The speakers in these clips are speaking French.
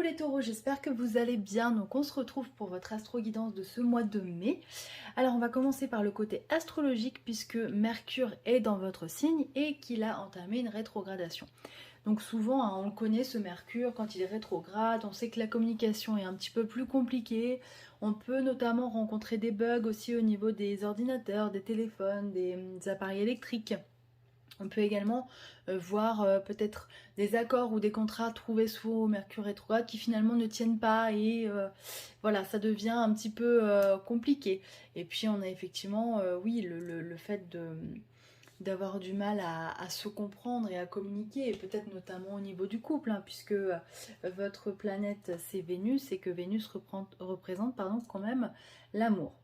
les taureaux, j'espère que vous allez bien. Donc on se retrouve pour votre astro-guidance de ce mois de mai. Alors on va commencer par le côté astrologique puisque Mercure est dans votre signe et qu'il a entamé une rétrogradation. Donc souvent on le connaît ce Mercure quand il est rétrograde, on sait que la communication est un petit peu plus compliquée. On peut notamment rencontrer des bugs aussi au niveau des ordinateurs, des téléphones, des appareils électriques. On peut également voir peut-être des accords ou des contrats trouvés sous Mercure rétrograde qui finalement ne tiennent pas et voilà, ça devient un petit peu compliqué. Et puis on a effectivement, oui, le fait d'avoir du mal à se comprendre et à communiquer, et peut-être notamment au niveau du couple, hein, puisque votre planète c'est Vénus et que Vénus représente quand même l'amour.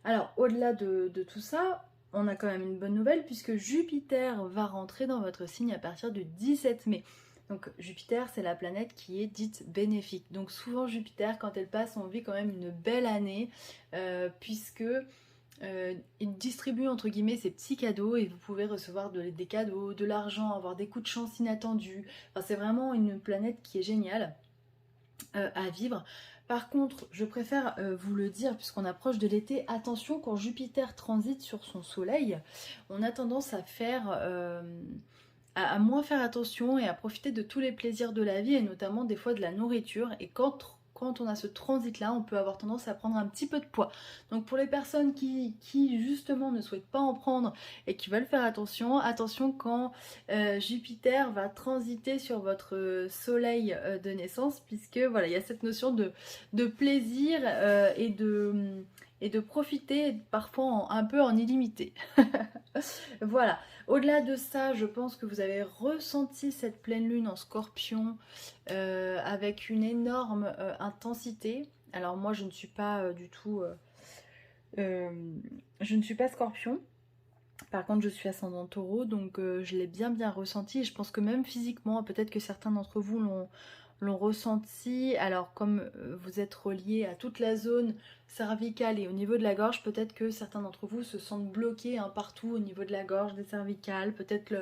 Alors au-delà de tout ça, on a quand même une bonne nouvelle puisque Jupiter va rentrer dans votre signe à partir du 17 mai. Donc Jupiter, c'est la planète qui est dite bénéfique. Donc souvent Jupiter, quand elle passe, on vit quand même une belle année puisque il distribue entre guillemets ses petits cadeaux et vous pouvez recevoir des cadeaux, de l'argent, avoir des coups de chance inattendus. Enfin, c'est vraiment une planète qui est géniale à vivre. Par contre, je préfère vous le dire, puisqu'on approche de l'été, attention, quand Jupiter transite sur son soleil, on a tendance à faire... à moins faire attention et à profiter de tous les plaisirs de la vie et notamment des fois de la nourriture. Et quand on a ce transit-là, on peut avoir tendance à prendre un petit peu de poids. Donc pour les personnes qui justement ne souhaitent pas en prendre et qui veulent faire attention, attention quand Jupiter va transiter sur votre soleil de naissance, puisque voilà, il y a cette notion de plaisir et de profiter parfois un peu en illimité. Voilà, au-delà de ça, je pense que vous avez ressenti cette pleine lune en Scorpion avec une énorme intensité. Alors moi, je ne suis pas du tout... je ne suis pas Scorpion. Par contre, je suis ascendant Taureau, donc je l'ai bien ressenti. Et je pense que même physiquement, peut-être que certains d'entre vous l'ont ressenti. Alors comme vous êtes relié à toute la zone cervicale et au niveau de la gorge, peut-être que certains d'entre vous se sentent bloqués partout au niveau de la gorge, des cervicales, peut-être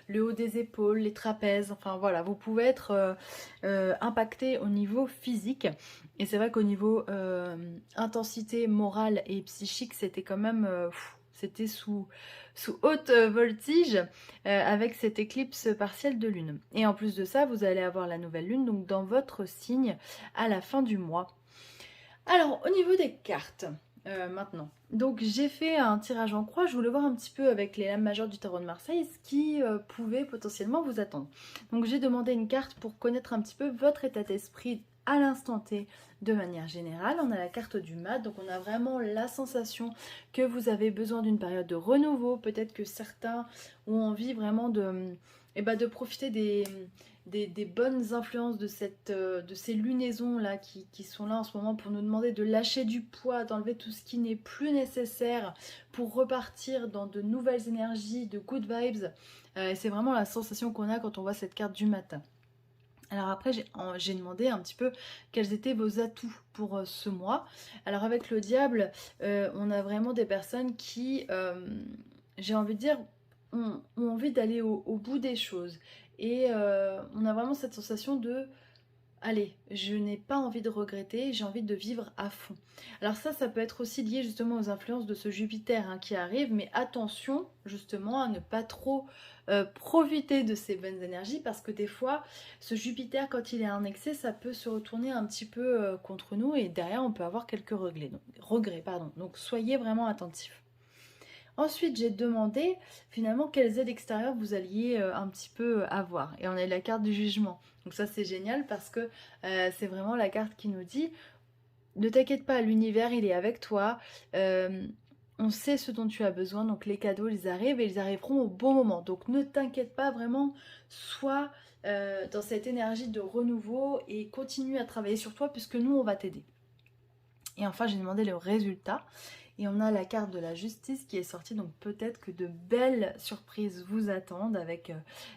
le haut des épaules, les trapèzes. Enfin voilà, vous pouvez être impacté au niveau physique. Et c'est vrai qu'au niveau intensité morale et psychique, c'était quand même... c'était sous haute voltige avec cette éclipse partielle de lune. Et en plus de ça, vous allez avoir la nouvelle lune donc dans votre signe à la fin du mois. Alors au niveau des cartes, maintenant. Donc j'ai fait un tirage en croix, je voulais voir un petit peu avec les lames majeures du tarot de Marseille ce qui pouvait potentiellement vous attendre. Donc j'ai demandé une carte pour connaître un petit peu votre état d'esprit à l'instant T de manière générale. On a la carte du mat, donc on a vraiment la sensation que vous avez besoin d'une période de renouveau. Peut-être que certains ont envie vraiment de profiter des bonnes influences de ces lunaisons là qui sont là en ce moment pour nous demander de lâcher du poids, d'enlever tout ce qui n'est plus nécessaire pour repartir dans de nouvelles énergies, de good vibes. C'est vraiment la sensation qu'on a quand on voit cette carte du matin. Alors après, j'ai demandé un petit peu quels étaient vos atouts pour ce mois. Alors avec le diable, on a vraiment des personnes qui, j'ai envie de dire, ont envie d'aller au bout des choses. Et on a vraiment cette sensation de... Allez, je n'ai pas envie de regretter, j'ai envie de vivre à fond. Alors ça peut être aussi lié justement aux influences de ce Jupiter qui arrive, mais attention justement à ne pas trop profiter de ces bonnes énergies parce que des fois, ce Jupiter, quand il est en excès, ça peut se retourner un petit peu contre nous et derrière, on peut avoir quelques regrets. Donc soyez vraiment attentifs. Ensuite, j'ai demandé finalement quelles aides extérieures vous alliez un petit peu avoir. Et on a la carte du jugement. Donc ça, c'est génial parce que c'est vraiment la carte qui nous dit ne t'inquiète pas, l'univers, il est avec toi. On sait ce dont tu as besoin. Donc les cadeaux, ils arrivent et ils arriveront au bon moment. Donc ne t'inquiète pas vraiment. Sois dans cette énergie de renouveau et continue à travailler sur toi puisque nous, on va t'aider. Et enfin, j'ai demandé le résultat. Et on a la carte de la justice qui est sortie, donc peut-être que de belles surprises vous attendent avec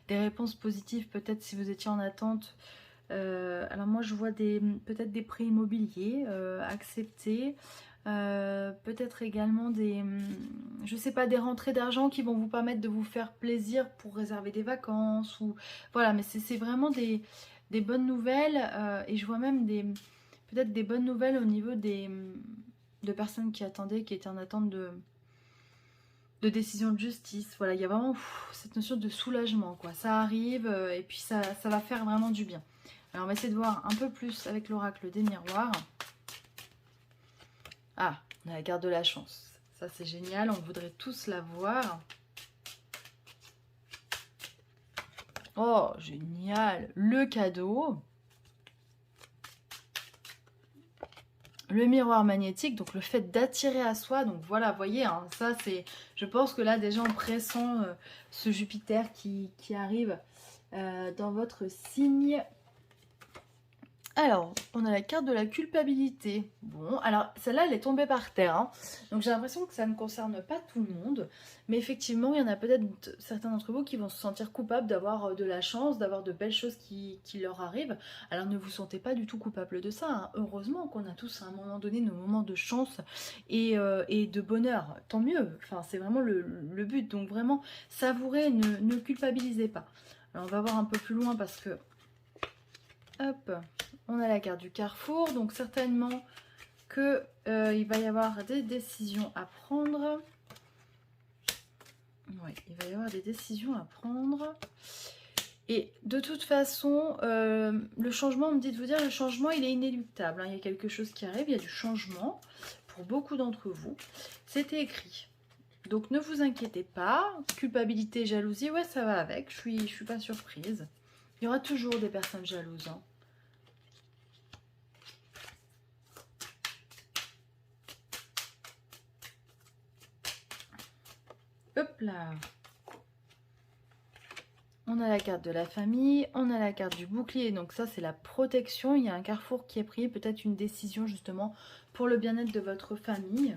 des réponses positives, peut-être si vous étiez en attente. Alors moi je vois peut-être des prêts immobiliers acceptés, peut-être également je sais pas, des rentrées d'argent qui vont vous permettre de vous faire plaisir pour réserver des vacances ou voilà, mais c'est vraiment des bonnes nouvelles et je vois même peut-être des bonnes nouvelles au niveau de personnes qui attendaient, qui étaient en attente de décision de justice. Voilà, il y a vraiment cette notion de soulagement, quoi. Ça arrive et puis ça va faire vraiment du bien. Alors on va essayer de voir un peu plus avec l'oracle des miroirs. Ah, on a la carte de la chance. Ça c'est génial, on voudrait tous la voir. Oh, génial. Le cadeau. Le miroir magnétique, donc le fait d'attirer à soi. Donc voilà, vous voyez, hein, ça c'est... Je pense que là déjà on pressent ce Jupiter qui arrive dans votre signe. Alors, on a la carte de la culpabilité. Bon, alors celle-là, elle est tombée par terre. Hein. Donc j'ai l'impression que ça ne concerne pas tout le monde. Mais effectivement, il y en a peut-être certains d'entre vous qui vont se sentir coupables d'avoir de la chance, d'avoir de belles choses qui leur arrivent. Alors ne vous sentez pas du tout coupable de ça. Hein. Heureusement qu'on a tous à un moment donné nos moments de chance et de bonheur. Tant mieux. Enfin, c'est vraiment le but. Donc vraiment, savourez, ne culpabilisez pas. Alors on va voir un peu plus loin parce que... Hop, on a la carte du carrefour, donc certainement que il va y avoir des décisions à prendre. Oui, il va y avoir des décisions à prendre. Et de toute façon, le changement, on me dit de vous dire, le changement, il est inéluctable. Hein. Il y a quelque chose qui arrive, il y a du changement pour beaucoup d'entre vous. C'était écrit. Donc ne vous inquiétez pas. Culpabilité, jalousie, ouais, ça va avec. Je suis pas surprise. Il y aura toujours des personnes jalouses. Hein. Hop là. On a la carte de la famille, on a la carte du bouclier, donc ça c'est la protection. Il y a un carrefour qui est pris, peut-être une décision justement pour le bien-être de votre famille.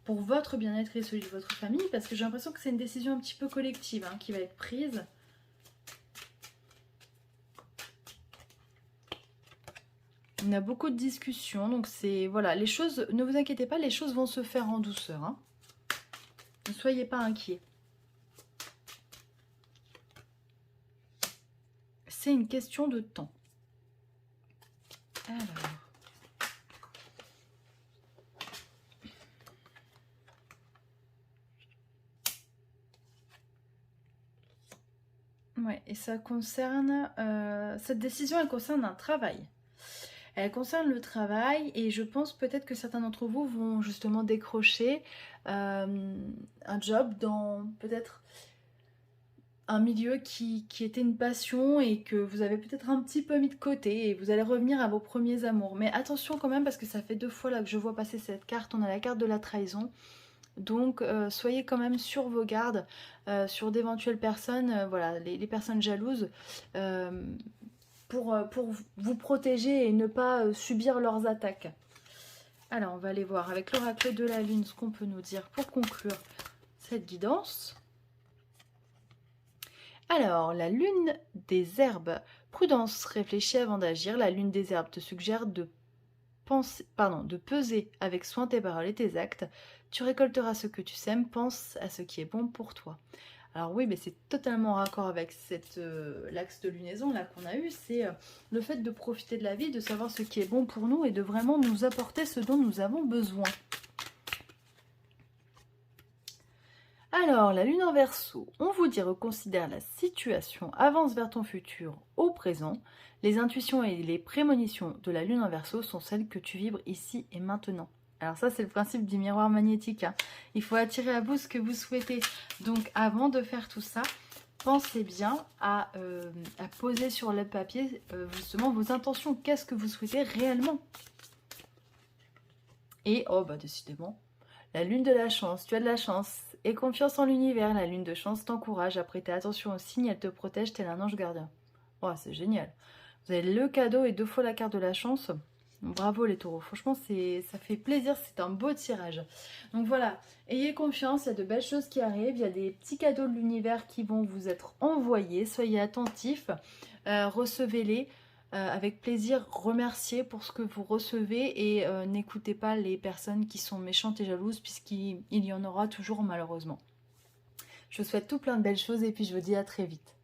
Pour votre bien-être et celui de votre famille, parce que j'ai l'impression que c'est une décision un petit peu collective hein, qui va être prise. On a beaucoup de discussions, donc c'est... Voilà, les choses, ne vous inquiétez pas, les choses vont se faire en douceur. Hein. Ne soyez pas inquiets. C'est une question de temps. Alors... Ouais, et ça concerne... cette décision, elle concerne un travail. Elle concerne le travail et je pense peut-être que certains d'entre vous vont justement décrocher un job dans peut-être un milieu qui était une passion et que vous avez peut-être un petit peu mis de côté et vous allez revenir à vos premiers amours. Mais attention quand même parce que ça fait 2 fois là que je vois passer cette carte. On a la carte de la trahison. Donc soyez quand même sur vos gardes, sur d'éventuelles personnes, voilà, les personnes jalouses. Pour vous protéger et ne pas subir leurs attaques. Alors, on va aller voir avec l'oracle de la lune ce qu'on peut nous dire pour conclure cette guidance. Alors, la lune des herbes. Prudence, réfléchis avant d'agir. La lune des herbes te suggère de peser avec soin tes paroles et tes actes. Tu récolteras ce que tu sèmes, pense à ce qui est bon pour toi. Alors oui, mais c'est totalement en raccord avec l'axe de lunaison là qu'on a eu, c'est le fait de profiter de la vie, de savoir ce qui est bon pour nous et de vraiment nous apporter ce dont nous avons besoin. Alors, la lune en Verseau, on vous dit reconsidère la situation, avance vers ton futur au présent. Les intuitions et les prémonitions de la lune en Verseau sont celles que tu vibres ici et maintenant. Alors ça, c'est le principe du miroir magnétique. Hein. Il faut attirer à vous ce que vous souhaitez. Donc, avant de faire tout ça, pensez bien à poser sur le papier justement vos intentions. Qu'est-ce que vous souhaitez réellement? Et, oh bah décidément, la lune de la chance, tu as de la chance. Et confiance en l'univers, la lune de chance t'encourage à prêter attention aux signes, elle te protège tel un ange gardien. Oh, c'est génial. Vous avez le cadeau et 2 fois la carte de la chance. Bravo les taureaux, franchement ça fait plaisir, c'est un beau tirage. Donc voilà, ayez confiance, il y a de belles choses qui arrivent, il y a des petits cadeaux de l'univers qui vont vous être envoyés, soyez attentifs, recevez-les avec plaisir, remerciez pour ce que vous recevez et n'écoutez pas les personnes qui sont méchantes et jalouses puisqu'il y en aura toujours malheureusement. Je vous souhaite tout plein de belles choses et puis je vous dis à très vite.